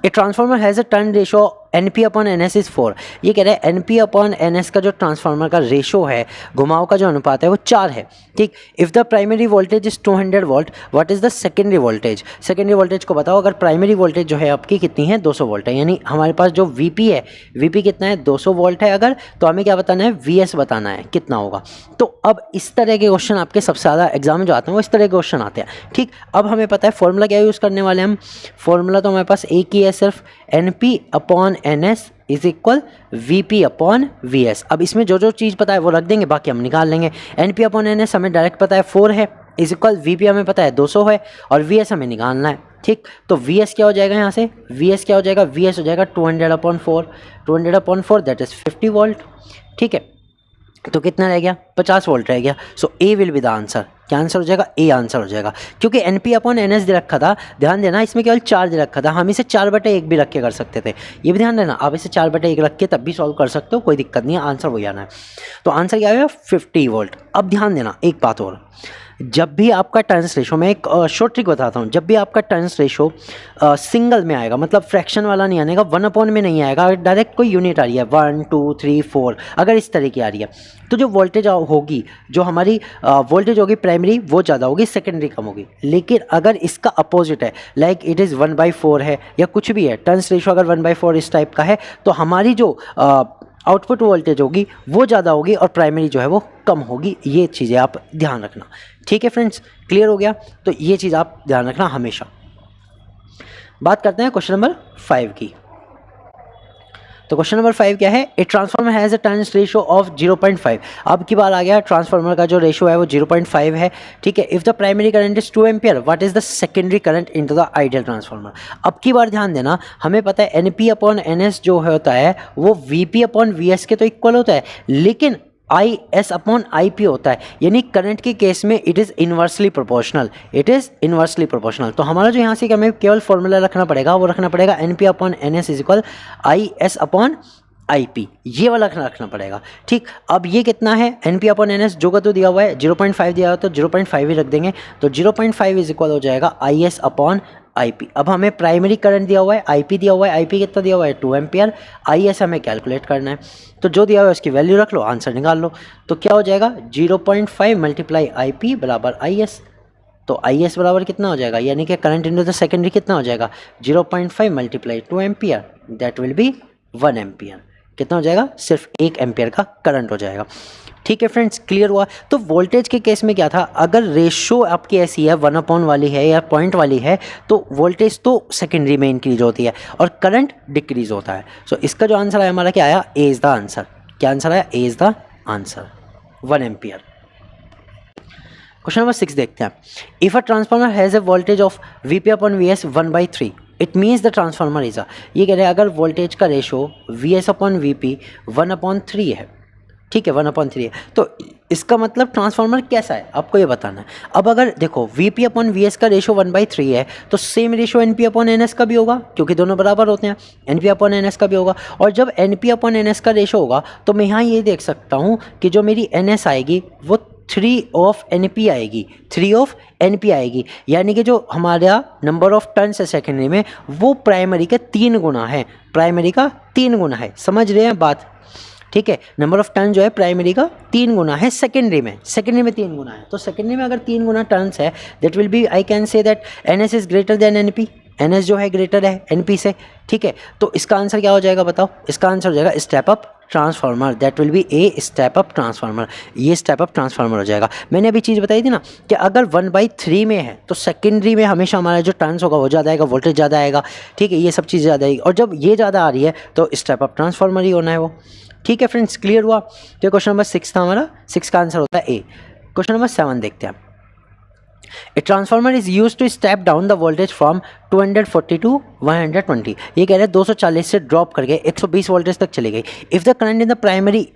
A transformer has a turn ratio NP upon NS is 4। ये कह रहे हैं NP अपॉन NS का जो ट्रांसफार्मर का रेशो है, घुमाव का जो अनुपात है वो 4 है, ठीक। If the primary voltage is 200 volt, what is the secondary voltage. Secondary voltage को बताओ। अगर प्राइमरी वोल्टेज जो है आपकी कितनी है, 200 वोल्ट है, यानी हमारे पास जो VP है, VP कितना है, 200 वोल्ट है अगर, तो हमें क्या बताना है, VS बताना है कितना होगा। तो अब इस तरह के क्वेश्चन आपके सबसे ज़्यादा एग्जाम में जो आते हैं वो इस तरह के क्वेश्चन आते हैं, ठीक। अब हमें पता है फॉर्मूला क्या यूज़ करने वाले हम, फॉर्मूला तो हमारे पास एक ही है सिर्फ, NP upon NS is equal VP upon VS। अब इसमें जो जो चीज़ पता है वो रख देंगे, बाकी हम निकाल लेंगे। NP अपॉन NS हमें डायरेक्ट पता है 4 है, इज इक्वल VP हमें पता है 200 है, और VS हमें निकालना है, ठीक। तो VS क्या हो जाएगा यहाँ से, VS क्या हो जाएगा, VS हो जाएगा 200 upon 4, 200 upon 4 that is 50 volt, ठीक है। तो कितना रह गया, 50 वोल्ट रह गया। सो ए विल बी द आंसर। क्या आंसर हो जाएगा, ए आंसर हो जाएगा, क्योंकि NP अपॉन NS दे रखा था, ध्यान देना इसमें केवल 4 दे रखा था, हम इसे 4/1 भी रख के कर सकते थे, ये भी ध्यान देना, आप इसे 4/1 रख के तब भी सॉल्व कर सकते हो, कोई दिक्कत नहीं है, आंसर वही आना है। तो आंसर क्या आएगा, 50 वोल्ट। अब ध्यान देना एक बात और, जब भी आपका टर्न्स रेशो, मैं एक शॉर्ट ट्रिक बताता हूँ, जब भी आपका टर्न्स रेशो सिंगल में आएगा, मतलब फ्रैक्शन वाला नहीं आएगा, 1 अपॉन में नहीं आएगा, अगर डायरेक्ट कोई यूनिट आ रही है 1 2 3 4, अगर इस तरह की आ रही है, तो जो वोल्टेज होगी, जो हमारी वोल्टेज होगी प्राइमरी वो ज़्यादा होगी, सेकेंडरी कम होगी। लेकिन अगर इसका अपोजिट है, लाइक इट इज़ 1/4 है या कुछ भी है, टर्न्स रेशो अगर 1/4 इस टाइप का है, तो हमारी जो आउटपुट वोल्टेज होगी वो ज़्यादा होगी और प्राइमरी जो है वो कम होगी। ये चीज़ें आप ध्यान रखना, ठीक है फ्रेंड्स, क्लियर हो गया। तो ये चीज़ आप ध्यान रखना हमेशा। बात करते हैं क्वेश्चन नंबर 5 की। तो क्वेश्चन नंबर 5 क्या है, a transformer has a turns ratio of 0.5। अब की बार आ गया, ट्रांसफार्मर का जो रेशो है वो 0.5 है, ठीक है। If the primary current is 2 ampere, what is the secondary current into the ideal transformer. अब की बार ध्यान देना, हमें पता है NP अपॉन NS जो होता है वो VP अपॉन VS के तो इक्वल होता है, लेकिन IS अपॉन IP होता है, यानी करंट के केस में it is inversely proportional, it is inversely proportional. तो हमारा जो यहाँ से हमें केवल फॉर्मूला रखना पड़ेगा, वो रखना पड़ेगा NP upon NS is equal IS upon IP, ये वाला रखना पड़ेगा, ठीक। अब ये कितना है, NP अपॉन NS जो का तो दिया हुआ है 0.5 दिया हुआ, तो 0.5 ही रख देंगे, तो 0.5 इज इक्वल हो जाएगा IS अपॉन IP। अब हमें प्राइमरी करंट दिया हुआ है, IP दिया हुआ है, IP कितना दिया हुआ है 2 एम्पियर, IS हमें कैलकुलेट करना है, तो जो दिया हुआ है उसकी वैल्यू रख लो, आंसर निकाल लो। तो क्या हो जाएगा, 0.5 मल्टीप्लाई IP बराबर IS। तो IS बराबर कितना हो जाएगा, यानी कि करंट इनटू द सेकेंडरी कितना हो जाएगा, 0.5 multiply 2 ampere, that will be 1 ampere. कितना हो जाएगा, सिर्फ 1 एम्पियर का करंट हो जाएगा, ठीक है फ्रेंड्स, क्लियर हुआ। तो वोल्टेज के केस में क्या था, अगर रेशो आपकी ऐसी है 1 अपॉन वाली है या पॉइंट वाली है, तो वोल्टेज तो सेकेंडरी में इंक्रीज होती है और करंट डिक्रीज होता है। सो इसका जो आंसर आया हमारा क्या आया, ए इज़ द आंसर। क्या आंसर आया, A is the answer, 1 ampere. Question number 6 देखते हैं। If a transformer has a voltage of VP upon VS 1/3, it means the transformer is a, ये कह रहे हैं अगर वोल्टेज का रेशो VS अपॉन VP 1/3 है, ठीक है, 1/3 है, तो इसका मतलब ट्रांसफार्मर कैसा है आपको ये बताना है। अब अगर देखो VP अपॉन VS का रेशो 1/3 है, तो same ratio NP upon NS का भी होगा, क्योंकि दोनों बराबर होते हैं, NP अपॉन NS का भी होगा। और जब NP अपॉन NS का रेशो होगा, तो मैं यहाँ ये देख सकता हूँ कि जो मेरी NS आएगी वो 3 ऑफ NP आएगी, 3 ऑफ NP आएगी, यानी कि जो हमारा नंबर ऑफ टर्न्स है सेकेंडरी में वो प्राइमरी के 3 गुना है, प्राइमरी का 3 गुना है, समझ रहे हैं बात, ठीक है। नंबर ऑफ टर्न जो है प्राइमरी का 3 गुना है सेकेंडरी में, 3 गुना है। तो सेकेंडरी में अगर 3 गुना टर्न्स है, that will be, I can say that NS is greater then NP, NS जो है ग्रेटर है NP से, ठीक है। तो इसका आंसर क्या हो जाएगा बताओ, इसका आंसर हो जाएगा step up transformer, that will be a step up transformer, ये स्टेप अप ट्रांसफार्मर हो जाएगा। मैंने अभी चीज़ बताई थी ना कि अगर 1/3 में है तो सेकेंडरी में हमेशा हमारा जो टर्न्स होगा वो ज़्यादा आएगा, वोल्टेज ज़्यादा आएगा, ठीक है, ये सब चीज़ ज़्यादा आएगी, और जब ये ज़्यादा आ रही है तो स्टेप अप ट्रांसफार्मर ही होना है वो, ठीक है फ्रेंड्स, क्लियर हुआ। तो क्वेश्चन नंबर 6 था हमारा, 6 का आंसर होता है ए। क्वेश्चन नंबर 7 देखते हैं। A transformer is use to step down the voltage from 240 to 120। ये कह रहे हैं 240 से ड्रॉप करके 120 वोल्टेज तक चली गई। If the current in the primary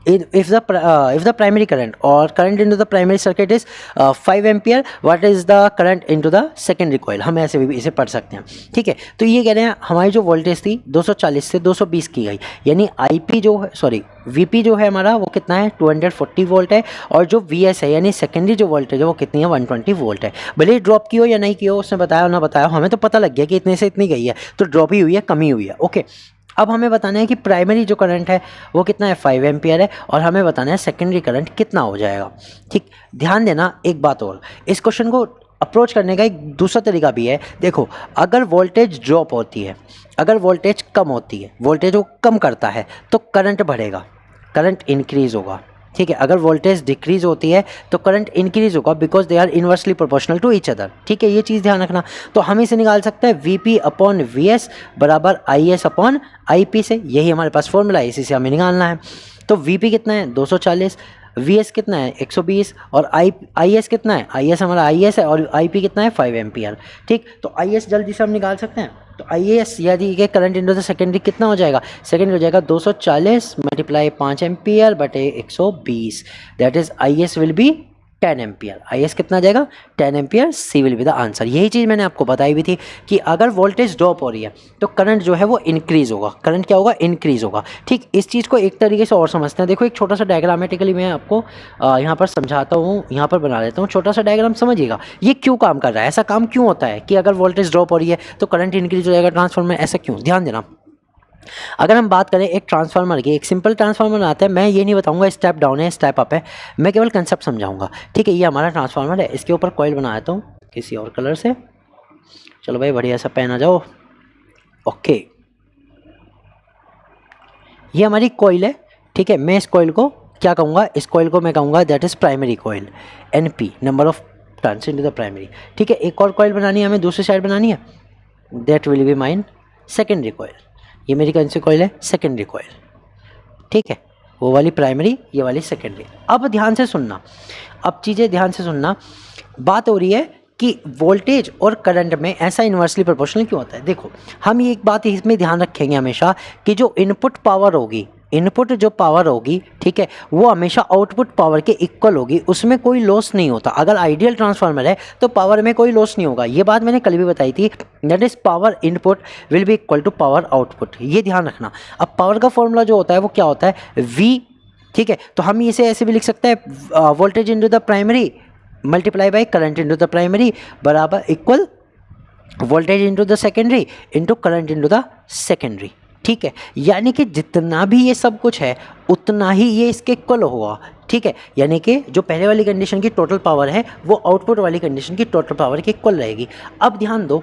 if the primary current or current into the primary circuit is 5 ampere, what is the current into the secondary coil, हम ऐसे भी इसे पढ़ सकते हैं। ठीक है, तो ये कह रहे हैं हमारी जो वोल्टेज थी 240 से 220 की गई, यानी IP जो है VP जो है हमारा वो कितना है 240 वोल्ट है, और जो VS है यानी सेकेंडरी जो वोल्टेज है वो कितनी है 120 वोल्ट है। भले ही ड्रॉप की हो या नहीं की हो, उसने बताया ना बताया, हमें तो पता लग गया कि इतने से इतनी गई है, तो ड्रॉप ही हुई है, कमी हुई है। ओके, अब हमें बताना है कि प्राइमरी जो करंट है वो कितना है 5 एम्पियर है, और हमें बताना है सेकेंडरी करंट कितना हो जाएगा। ठीक, ध्यान देना एक बात और, इस क्वेश्चन को अप्रोच करने का एक दूसरा तरीका भी है। देखो, अगर वोल्टेज ड्रॉप होती है, अगर वोल्टेज कम होती है, वोल्टेज वो कम करता है तो करंट बढ़ेगा, करंट इंक्रीज होगा। ठीक है, अगर वोल्टेज डिक्रीज होती है तो करंट इंक्रीज होगा, because they are inversely proportional to each other. ठीक है, ये चीज़ ध्यान रखना। तो हम इसे निकाल सकते हैं VP अपॉन VS बराबर IS अपॉन IP से, यही हमारे पास फॉर्मूला है, इसी से हमें निकालना है। तो VP कितना है 240, VS कितना है 120, और IS कितना है, IS हमारा IS है, और IP कितना है 5 एम्पियर। ठीक, तो IS जल्दी से हम निकाल सकते हैं। तो IS यानी कि करंट इनटू द सेकेंडरी कितना हो जाएगा, सेकेंडरी हो जाएगा 240 मल्टीप्लाई 5 एम्पियर बटे 120, that is IS will be 10 ampere. IS कितना आ जाएगा 10 ampere, C will be the answer. यही चीज़ मैंने आपको बताई भी थी कि अगर वोल्टेज ड्रॉप हो रही है तो करंट जो है वो इंक्रीज़ होगा, करंट क्या होगा इंक्रीज़ होगा। ठीक, इस चीज़ को एक तरीके से और समझते हैं। देखो, एक छोटा सा डायग्रामेटिकली मैं आपको यहाँ पर समझाता हूँ, यहाँ पर बना लेता हूँ, छोटा सा डायग्राम समझिएगा ये क्यों काम कर रहा है, ऐसा काम क्यों होता है कि अगर वोल्टेज ड्रॉप हो रही है तो करंट इंक्रीज हो जाएगा ट्रांसफार्मर, ऐसा क्यों, ध्यान देना। अगर हम बात करें एक ट्रांसफार्मर की, एक सिंपल ट्रांसफार्मर आता है, मैं ये नहीं बताऊंगा स्टेप डाउन है स्टेप अप है, मैं केवल कंसेप्ट समझाऊंगा। ठीक है, ये हमारा ट्रांसफार्मर है, इसके ऊपर कॉइल बना देता हूँ किसी और कलर से। चलो भाई, बढ़िया सा पेन आ जाओ। ओके, ये हमारी कॉइल है। ठीक है, मैं इस कॉइल को क्या कहूँगा, इस कॉइल को मैं कहूँगा that is primary coil, NP number of turns into the primary. ठीक है, एक और कॉइल बनानी है हमें, दूसरी साइड बनानी है, that will be mine secondary coil. ये मेरी कौन सी कॉइल है, सेकेंडरी कॉइल। ठीक है, वो वाली प्राइमरी, ये वाली सेकेंडरी। अब ध्यान से सुनना, अब चीज़ें ध्यान से सुनना। बात हो रही है कि वोल्टेज और करंट में ऐसा इन्वर्सली प्रोपोर्शनल क्यों होता है। देखो, हम ये एक बात इसमें ध्यान रखेंगे हमेशा कि जो इनपुट पावर होगी, इनपुट जो पावर होगी, ठीक है, वो हमेशा आउटपुट पावर के इक्वल होगी, उसमें कोई लॉस नहीं होता। अगर आइडियल ट्रांसफार्मर है तो पावर में कोई लॉस नहीं होगा। ये बात मैंने कल भी बताई थी, that is power input will be equal to power output, ये ध्यान रखना। अब पावर का फॉर्मूला जो होता है वो क्या होता है, V। ठीक है, तो हम इसे ऐसे भी लिख सकते हैं, voltage into the primary multiply by current into the primary बराबर equal voltage into the secondary into current into the secondary. ठीक है, यानी कि जितना भी ये सब कुछ है उतना ही ये इसके इक्वल होगा। ठीक है, यानी कि जो पहले वाली कंडीशन की टोटल पावर है वो आउटपुट वाली कंडीशन की टोटल पावर के इक्वल रहेगी। अब ध्यान दो,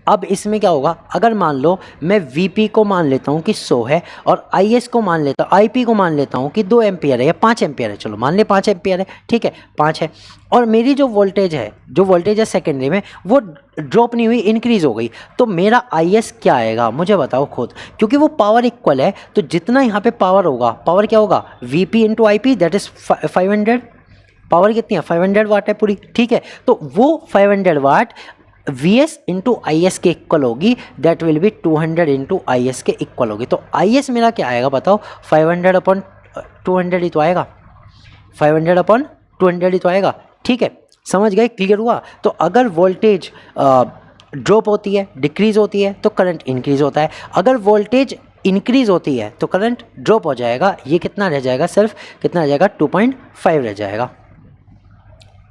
अब इसमें क्या होगा, अगर मान लो मैं VP को मान लेता हूँ कि 100 है, और IS को मान लेता हूँ, IP को मान लेता हूँ कि 2 एम्पियर है या 5 एम्पियर है, चलो मान ले 5 एम्पियर है। ठीक है, 5 है, और मेरी जो वोल्टेज है सेकेंडरी में वो ड्रॉप नहीं हुई, इंक्रीज हो गई, तो मेरा IS क्या आएगा मुझे बताओ खुद, क्योंकि वो पावर इक्वल है। तो जितना यहाँ पे पावर होगा, पावर क्या होगा VP into IP, that is 500। Power कितनी है 500 वाट है पूरी। ठीक है, तो वो 500 वाट VS इंटू IS के इक्वल होगी, that will be 200 into IS के इक्वल होगी। तो IS मेरा क्या आएगा बताओ, 500 अपॉन 200 ही तो आएगा, 500 अपॉन 200 ही तो आएगा। ठीक है, समझ गए, क्लियर हुआ। तो अगर वोल्टेज ड्रॉप होती है, डिक्रीज होती है, तो करंट इंक्रीज होता है। अगर वोल्टेज इंक्रीज होती है तो करंट ड्रॉप हो जाएगा। ये कितना रह जाएगा, सिर्फ कितना रह जाएगा 2.5 रह जाएगा।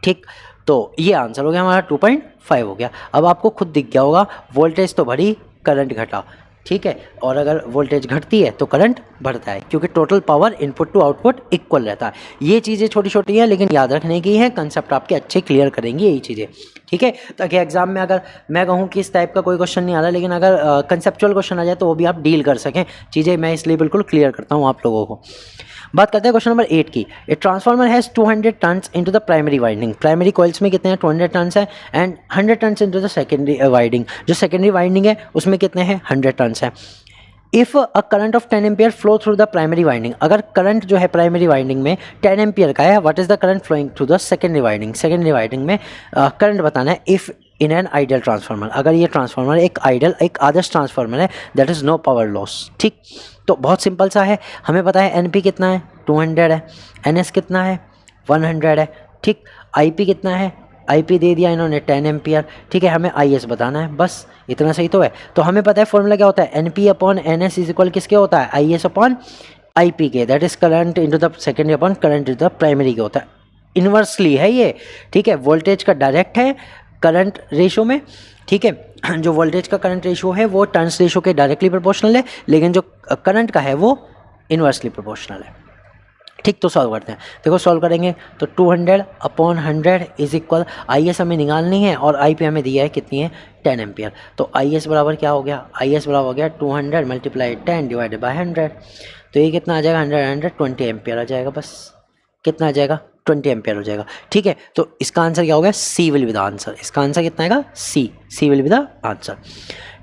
ठीक, तो ये आंसर हो गया हमारा, 2.5 हो गया। अब आपको खुद दिख गया होगा, वोल्टेज तो बढ़ी, करंट घटा। ठीक है, और अगर वोल्टेज घटती है तो करंट बढ़ता है, क्योंकि total power input to output equal रहता है। ये चीज़ें छोटी छोटी हैं लेकिन याद रखने की हैं, कंसेप्ट आपके अच्छे क्लियर करेंगी यही चीज़ें। ठीक है, ताकि एग्जाम में अगर मैं कहूँ कि इस टाइप का कोई क्वेश्चन नहीं आ रहा, लेकिन अगर कंसेप्चुअल क्वेश्चन आ जाए तो वो भी आप डील कर सकें चीज़ें, मैं इसलिए बिल्कुल क्लियर करता हूँ आप लोगों को। बात करते हैं क्वेश्चन नंबर 8 की। A transformer has 200 turns into the primary winding. Primary coils में कितने हैं 200 टर्न्स है, and 100 turns into the secondary winding. जो सेकेंडरी वाइंडिंग है उसमें कितने हैं 100 टर्न्स है। If a current of 10 ampere flow through the primary winding, अगर करंट जो है प्राइमरी वाइंडिंग में 10 एम्पियर का है, what is the current flowing through the secondary winding, secondary winding में करंट बताना है। If in an ideal transformer, अगर ये ट्रांसफार्मर एक आइडियल एक आदर्श ट्रांसफार्मर है, that is no power loss. ठीक, तो बहुत सिंपल सा है, हमें पता है एन पी कितना है 200 है, एन एस कितना है 100 है। ठीक, आई पी कितना है, आई पी दे दिया इन्होंने 10 एम्पियर। ठीक है, हमें आई एस बताना है, बस इतना सही तो है। तो हमें पता है फॉर्मूला क्या होता है, N P upon N S is equal किसके होता है, I S upon I P के, that is current into the secondary upon current into the primary के होता है। इन्वर्सली है ये, ठीक है, वोल्टेज का डायरेक्ट है करंट रेशो में। ठीक है, जो वोल्टेज का करंट रेशो है वो टर्न्स रेशो के डायरेक्टली प्रोपोर्शनल है, लेकिन जो करंट का है वो इन्वर्सली प्रोपोर्शनल है। ठीक, तो सॉल्व करते हैं। देखो सॉल्व करेंगे तो 200 upon 100 is equal, I S हमें निकालनी है और आई पी हमें दिया है कितनी है 10 एम्पियर। तो आई एस बराबर क्या हो गया, आई एस बराबर हो गया 200 मल्टीप्लाई 10 डिवाइडेड बाय 100। तो ये कितना आ जाएगा 100 20 एम्पियर आ जाएगा, बस कितना आ जाएगा 20 एम्पियर हो जाएगा। ठीक है, तो इसका आंसर क्या हो गया, सी विल बी द आंसर। इसका आंसर कितना आएगा, सी विल बी द आंसर।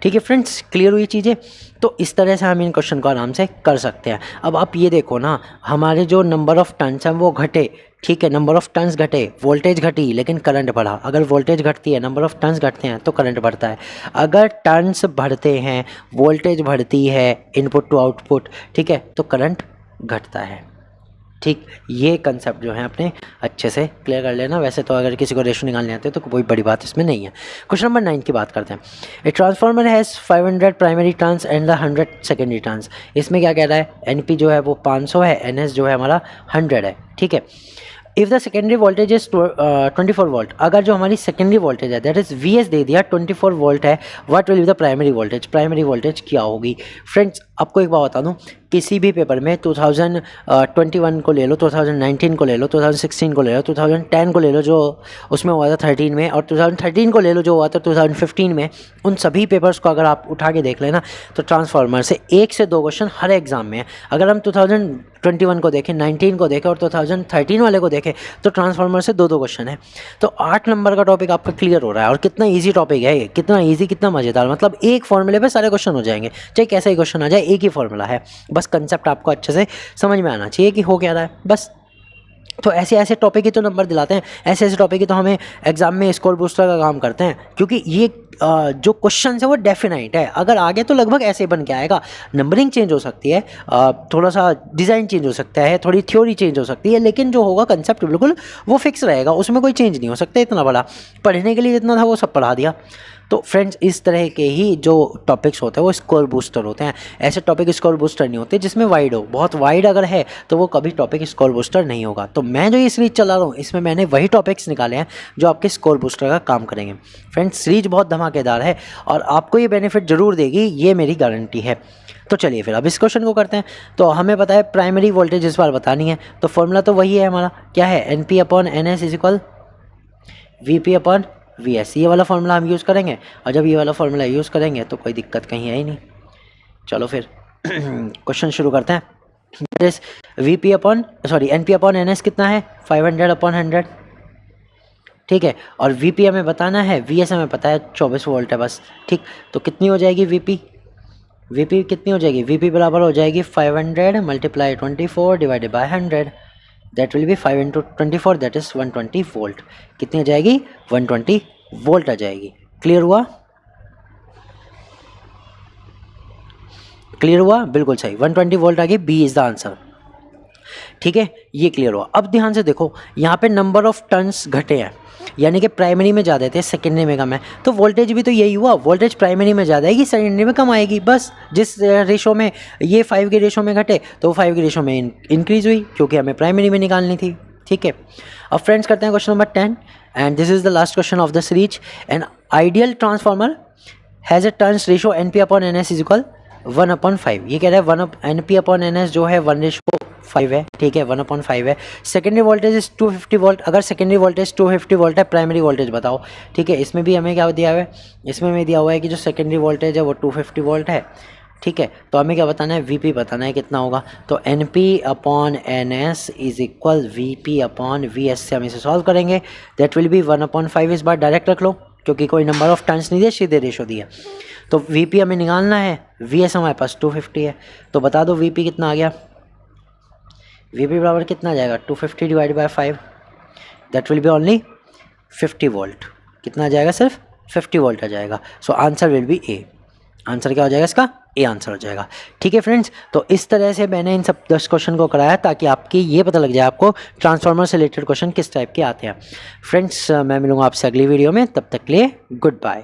ठीक है फ्रेंड्स, क्लियर हुई चीज़ें। तो इस तरह से हम इन क्वेश्चन को आराम से कर सकते हैं। अब आप ये देखो ना, हमारे जो नंबर ऑफ टर्न्स हैं वो घटे, ठीक है, नंबर ऑफ टर्न्स घटे, वोल्टेज घटी लेकिन करंट बढ़ा। अगर वोल्टेज घटती है, नंबर ऑफ टर्न्स घटते हैं तो करंट बढ़ता है। अगर टर्न्स बढ़ते हैं, वोल्टेज बढ़ती है, इनपुट टू आउटपुट, ठीक है, तो करंट घटता है। ठीक, ये कंसेप्ट जो है अपने अच्छे से क्लियर कर लेना। वैसे तो अगर किसी को रेशो निकालने आते हैं तो कोई बड़ी बात इसमें नहीं है। क्वेश्चन नंबर 9 की बात करते हैं। A transformer has 500 primary turns and the 100 secondary turns. इसमें क्या कह रहा है, एन पी जो है वो 500 है, एन एस जो है हमारा 100 है। ठीक है, if the secondary voltage is 24 volt, अगर जो हमारी सेकेंडरी वोल्टेज है दैट इज वी एस दे दिया 24 वोल्ट है, what will be the primary voltage, primary voltage क्या होगी। फ्रेंड्स आपको एक बात बता दूं, किसी भी पेपर में 2021 को ले लो, 2019 को ले लो, 2016 को ले लो, 2010 को ले लो जो उसमें हुआ था 13 में, और 2013 को ले लो जो हुआ था 2015 में, उन सभी पेपर्स को अगर आप उठा के देख लेना तो ट्रांसफार्मर से 1 से 2 क्वेश्चन हर एग्जाम में है। अगर हम 2021 को देखें, 19 को देखें और 2013 वाले को देखें तो ट्रांसफार्मर से 2 क्वेश्चन है। तो 8 नंबर का टॉपिक आपका क्लियर हो रहा है। और कितना ईजी टॉपिक है ये, कितना ईजी, कितना मज़ेदार, मतलब एक फॉर्मूले पे सारे क्वेश्चन हो जाएंगे, चाहे कैसा ही क्वेश्चन आ जाए, एक ही फॉर्मूला है, बस कंसेप्ट आपको अच्छे से समझ में आना चाहिए कि हो क्या रहा है बस। तो ऐसे ऐसे टॉपिक ही तो नंबर दिलाते हैं, ऐसे ऐसे टॉपिक ही तो हमें एग्जाम में स्कोर बूस्टर का काम करते हैं, क्योंकि ये जो क्वेश्चन है वो डेफिनाइट है। अगर आगे तो लगभग ऐसे ही बन के आएगा, नंबरिंग चेंज हो सकती है, थोड़ा सा डिज़ाइन चेंज हो सकता है, थोड़ी थ्योरी चेंज हो सकती है, लेकिन जो होगा कंसेप्ट बिल्कुल वो फिक्स रहेगा, उसमें कोई चेंज नहीं हो सकता। इतना बड़ा पढ़ने के लिए जितना था वो सब पढ़ा दिया। तो फ्रेंड्स इस तरह के ही जो टॉपिक्स होते हैं वो स्कोर बूस्टर होते हैं। ऐसे टॉपिक स्कोर बूस्टर नहीं होते जिसमें वाइड हो, बहुत वाइड अगर है तो वो कभी टॉपिक स्कोर बूस्टर नहीं होगा। तो मैं जो ये सीरीज चला रहा हूँ इसमें मैंने वही टॉपिक्स निकाले हैं जो आपके स्कोर बूस्टर का काम करेंगे। फ्रेंड्स सीरीज बहुत धमाकेदार है और आपको ये बेनिफिट ज़रूर देगी, ये मेरी गारंटी है। तो चलिए फिर अब इस क्वेश्चन को करते हैं। तो हमें पता है प्राइमरी वोल्टेज इस बार बतानी है, तो फॉर्मूला तो वही है हमारा, क्या है, N P upon N S is equal V P upon V S. ये वाला फॉर्मूला हम यूज़ करेंगे, और जब ये वाला फॉर्मूला यूज़ करेंगे तो कोई दिक्कत कहीं है ही नहीं। चलो फिर क्वेश्चन शुरू करते हैं। V P upon sorry N P upon N S कितना है 500 अपॉन 100, ठीक है, और वी पी हमें बताना है, वी एस हमें पता है 24 वोल्ट है बस। ठीक, तो कितनी हो जाएगी वी पी कितनी हो जाएगी, वी पी बराबर हो जाएगी 500 multiply 24 divided by 100, that will be 5 into 24 that is 120 volt. कितनी आ जाएगी 120 वोल्ट आ जाएगी। क्लियर हुआ, क्लियर हुआ, बिल्कुल सही, 120 वोल्ट आ गई, बी इज़ द आंसर। ठीक है, ये क्लियर हुआ। अब ध्यान से देखो, यहाँ पे नंबर ऑफ टर्न्स घटे हैं, यानी कि प्राइमरी में ज़्यादा थे, सेकेंडरी में कम है, तो वोल्टेज भी तो यही हुआ, वोल्टेज प्राइमरी में ज़्यादा आएगी, सेकेंडरी में कम आएगी। बस जिस रेशो में ये 5 के रेशो में घटे तो वो 5 के रेशो में इंक्रीज़ हुई, क्योंकि हमें प्राइमरी में निकालनी थी। ठीक है, अब फ्रेंड्स करते हैं question number 10 and this is the last question of the series. An ideal transformer has a turns ratio N P upon N S is equal 1/5। ये कह रहा है 1 N P upon N S जो है 1/5 है, ठीक है, 1/5 है। सेकेंडरी वोल्टेज इज 250 वोल्ट, अगर सेकेंडरी वोल्टेज 250 वोल्ट है, प्राइमरी वोल्टेज बताओ। ठीक है, इसमें भी हमें क्या दिया हुआ है, इसमें हमें दिया हुआ है कि जो सेकेंडरी वोल्टेज है वो 250 वोल्ट है। ठीक है, तो हमें क्या बताना है, वी पी बताना है कितना होगा। तो N P upon N S is equal V P upon V S से हम इसे सॉल्व करेंगे, दैट विल बी 1/5। इस बार डायरेक्ट रख लो क्योंकि कोई नंबर ऑफ टर्न्स नहीं दिया, सीधे रेशो दिया। तो वीपी हमें निकालना है, वीएस हमारे पास 250 है, तो बता दो वीपी कितना आ गया। वीपी बराबर कितना आ जाएगा 250 divide by 5, that will be only 50 volt. कितना आ जाएगा, सिर्फ 50 वोल्ट आ जाएगा। So answer will be A. Answer क्या हो जाएगा इसका, ए आंसर हो जाएगा। ठीक है फ्रेंड्स, तो इस तरह से मैंने इन सब 10 क्वेश्चन को कराया ताकि आपकी ये पता लग जाए आपको ट्रांसफार्मर से रिलेटेड क्वेश्चन किस टाइप के आते हैं। फ्रेंड्स मैं मिलूंगा आपसे अगली वीडियो में, तब तक के लिए गुड बाय।